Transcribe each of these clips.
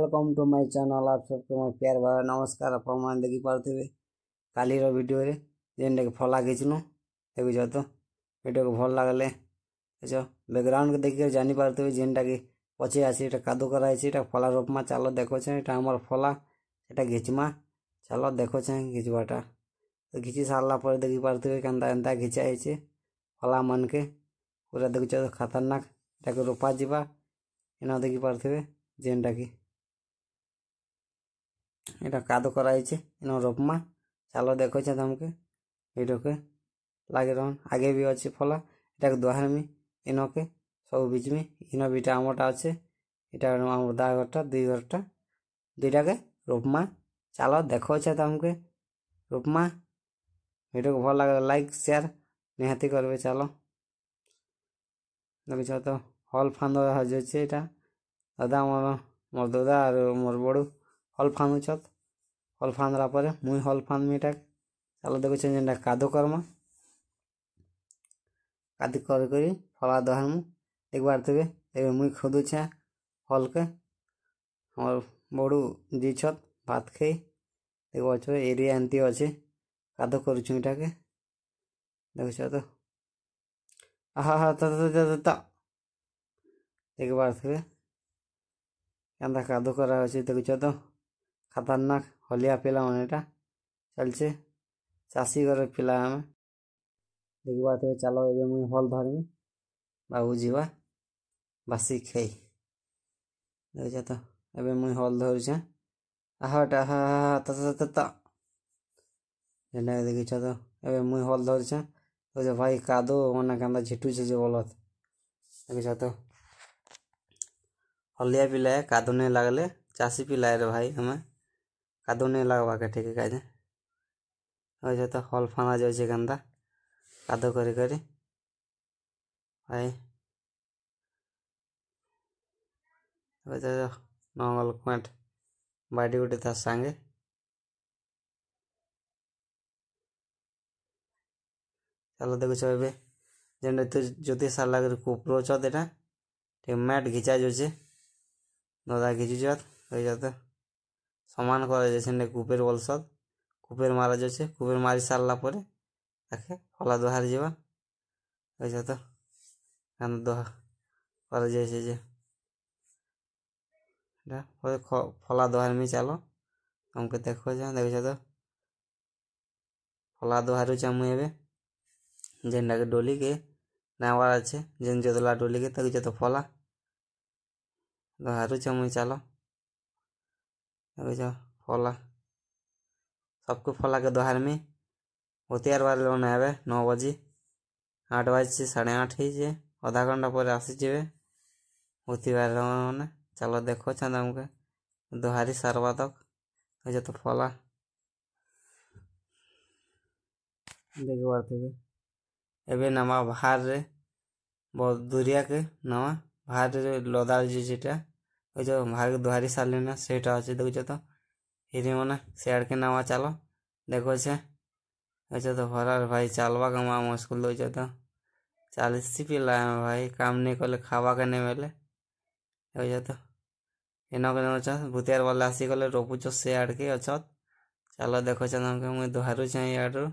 Welcome to my channel. आप सबको मोर प्यार भरा नमस्कार। आप देखी पारे काली वीडियो रे जेनटा कि फला घिचनु देखुच तो वीडियो को भल लगले बैकग्राउंड के देखिए जानी पारे जेनटा कि पचे आसी कादू कराई फला रोपमा चलो देखो आमर फला एटा घिचमा चलो देखो घिचवाटा तो घिची सारा पर देखी पारे एंता घिचाई फला मन के पूरा देखुच खतरनाक एटा रोपा जावा इना देखी पारे जेनटा कि এটা কাদো করা হয়েছে ইনো রোপমা চালো দেখছে তোমাকে ভিডিওকে লাগে রহন আগে भी আছে ফলা এটা দোহারমি ইনোকে সব বিচমি ইনো বিটা আমটা আছে এটা আমার দা ঘরটা দুইটাকে রোপমা চালো দেখছে তোমাকে রোপমা ভিডিওকে ভালো লাগে লাইক শেয়ার নিহাতি করবে চালো দেখছ তো হল ফান্দ হচ্ছে এটা দাদা আমার মোর দাদা আর মোর বড় हल फानुछत हल फानला परे मुई हल फानमी एटा चलो देखो जेनटा कादो करमा कादी करी फला दहरमु देख पारे एबे मुई खोदुछे हल के हमर बड़ू जी छत भात खाई देखो एरिया एंती अच्छे कादो करुछु एटा के देखो तो आहा हा देख पारे एंता कादो करा अच्छे देखो तो खतरनाक हलिया पिला मन एटा चलছে चाषी घर पिला हमें देखी पारे चलो ए मुई हल धरमी बाबू जीवा बासी खाई देख तो ए मुई हल धरुचे आहटा हा देखी तो ए मुई हल धरुचे तो भाई कादो मन क्या झिटुचे जो बलत देख तो हलिया पिला कादो नहीं लगले चाषी पिला रे भाई हमें कादो नहीं लगवा के ठीक है वैसे तो हल फाना जाए गंदा कादो करी भाई वैसे तो नंगल क्वेंट बाड़ी गुटी तार सांगे चलो देखो ए जेन तो ज्योति सार लगे कुपरो चत एटा ठीक मैट घिचा जाए दादा घिचुचत वैसे तो समान कर कूपेर बलसद कूपेर मारा जाए कूपेर मारी सारा पर फला दोहार जावा वैसे तो दोहा कर जाए फला दोहार में चलो तुमको देखो देखो तो फला दोहारू मुझे एवं जेनटा के डोली के नावार अच्छे जेन जोतला डोली के देखो तो फला दोहारू मुझे चलो देखो फला सबको फला के दोहार में होतियार बार लोन आवे 9 बजे 8 बजे 8:30 हो आधा घंटा पर आसी जाए होती बार मैंने चलो देखो तुमको दोहारी सारवा तक देखो तो फला देख पारे एवं नामा बाहर रे बहुत दूरिया के नामा बाहर रे लदार जीटा जो बाहर दोहारी सारे ना सेटा अच्छे देखो तो हिरी मैंने सियाड़ के नामा चलो देखो अच्छा तो हरार भाई चलवा कमा मुश्किल हो तो 40 पिला भाई काम नहीं कले खावा के नहीं मिले देखो तो इनक भूतियार वाले आसी गले रोपुच सियाड़ के अच्छत चलो देखो तुमको मुझे दोहारू इाड़ू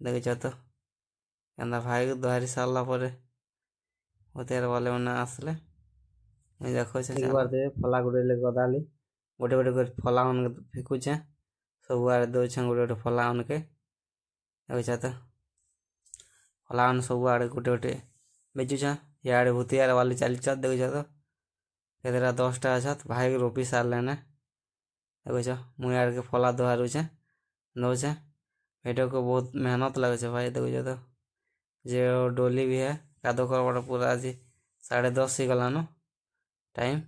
देखो तो क्या भाई दोहारी सारा पर भूतियार वाले मैंने आसले देखो फला गुड़े गदाली गोटे गोटे फला मन फिकुचे सब आड़े दौचे गोटे गोटे फला मन के देखो तो फला मन सब आड़े गोटे गोटे बेचुचा इे भूतियार वाली चलच देखो तो केतरा 10टा अच्छा भाई रोपी सारे ने देखो मुई आड़ के फला दोहारूचे दौचे वीडियो को बहुत मेहनत लगे भाई देखो तो जो डोली भी है कादो कर पूरा आज 10:30 ही गलान टाइम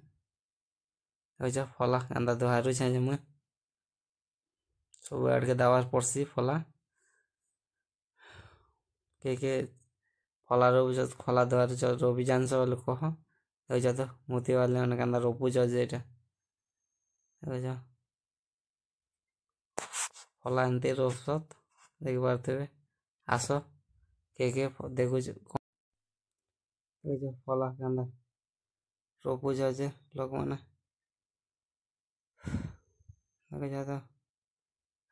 देखो फला क्या दोहारूचे मुई सब आड़ के दावार पड़सी फला के फला रोपुच फला दोहारूच रोपी जान बोले कह देखो तो मोती वाले मैंने क्या रोपुच जेटा देखो फला एमती रोपसत देख पारे आस के देखुच फला क्या रोपुच लोक मैंने ଦେଖୁଛ ତ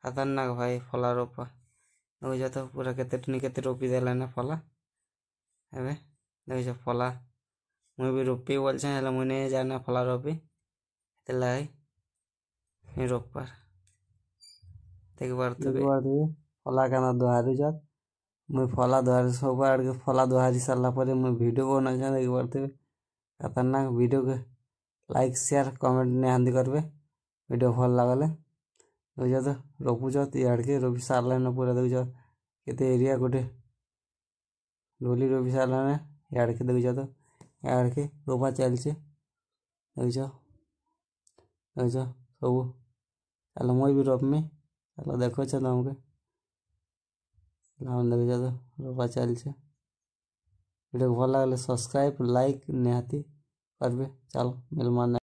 ଖତରନାକ ଭାଇ ଫଲା ରୋପା। ଦେଖୁଛ ତ ପୁରା କେତେ ରୋପି ଦେଲାନି ଫଲା। ଏବେ ଦେଖୁଛ ଫଲା ମୁଇଁ ବି ରୋପି ବୋଲଛେ, ହେଲେ ମୁଇଁ ନେଇ ଜାନେ ଫଲା ରୋପି, ସେଥିଲାଗି ନି ରୋପବାର୍। ଦେଖିପାରୁଥିବେ ଫଲା କେନ୍ତା ଧୁଆରୁଛନ୍। ମୁଇଁ ଫଲା ଧୁଆରି ସବୁ ଆଡ଼କେ ଫଲା ଧୁଆରି ସାରିଲା ପରେ ମୁଇଁ ଭିଡ଼ିଓ ବନାଉଛେଁ। ଦେଖିପାରୁଥିବେ ଖତରନାକ। ଭିଡ଼ିଓକେ ଲାଇକ୍ ସେୟାର କମେଣ୍ଟ ନିହାତି କରିବେ ଭିଡ଼ିଓ ଭଲ ଲାଗଲେ। ଦେଖୁଛ ତ ରୋପୁଛ ଇଆଡ଼କେ ରୋପି ସାରିଲାନ ପୁରା। ଦେଖୁଛ କେତେ ଏରିଆ ଗୋଟେ ଢୋଲି ରୋପି ସାରିଲାନେ। ଇଆଡ଼କେ ଦେଖୁଛ ତ ଇଆଡ଼କେ ରୋପା ଚାଲିଛେ। ଦେଖୁଛ ଦେଖୁଛ ସବୁ। ଚାଲ ମୁଇଁ ବି ରୋପମି। ଚାଲ ଦେଖୁଛ ତମକେ ଦେଖୁଛ ତ ରୋପା ଚାଲିଛେ। ଭିଡ଼ିଓ ଭଲ ଲାଗଲେ ସବସ୍କ୍ରାଇବ୍ ଲାଇକ୍ ନିହାତି କରିବେ। ଚାଲ ମିଲମା।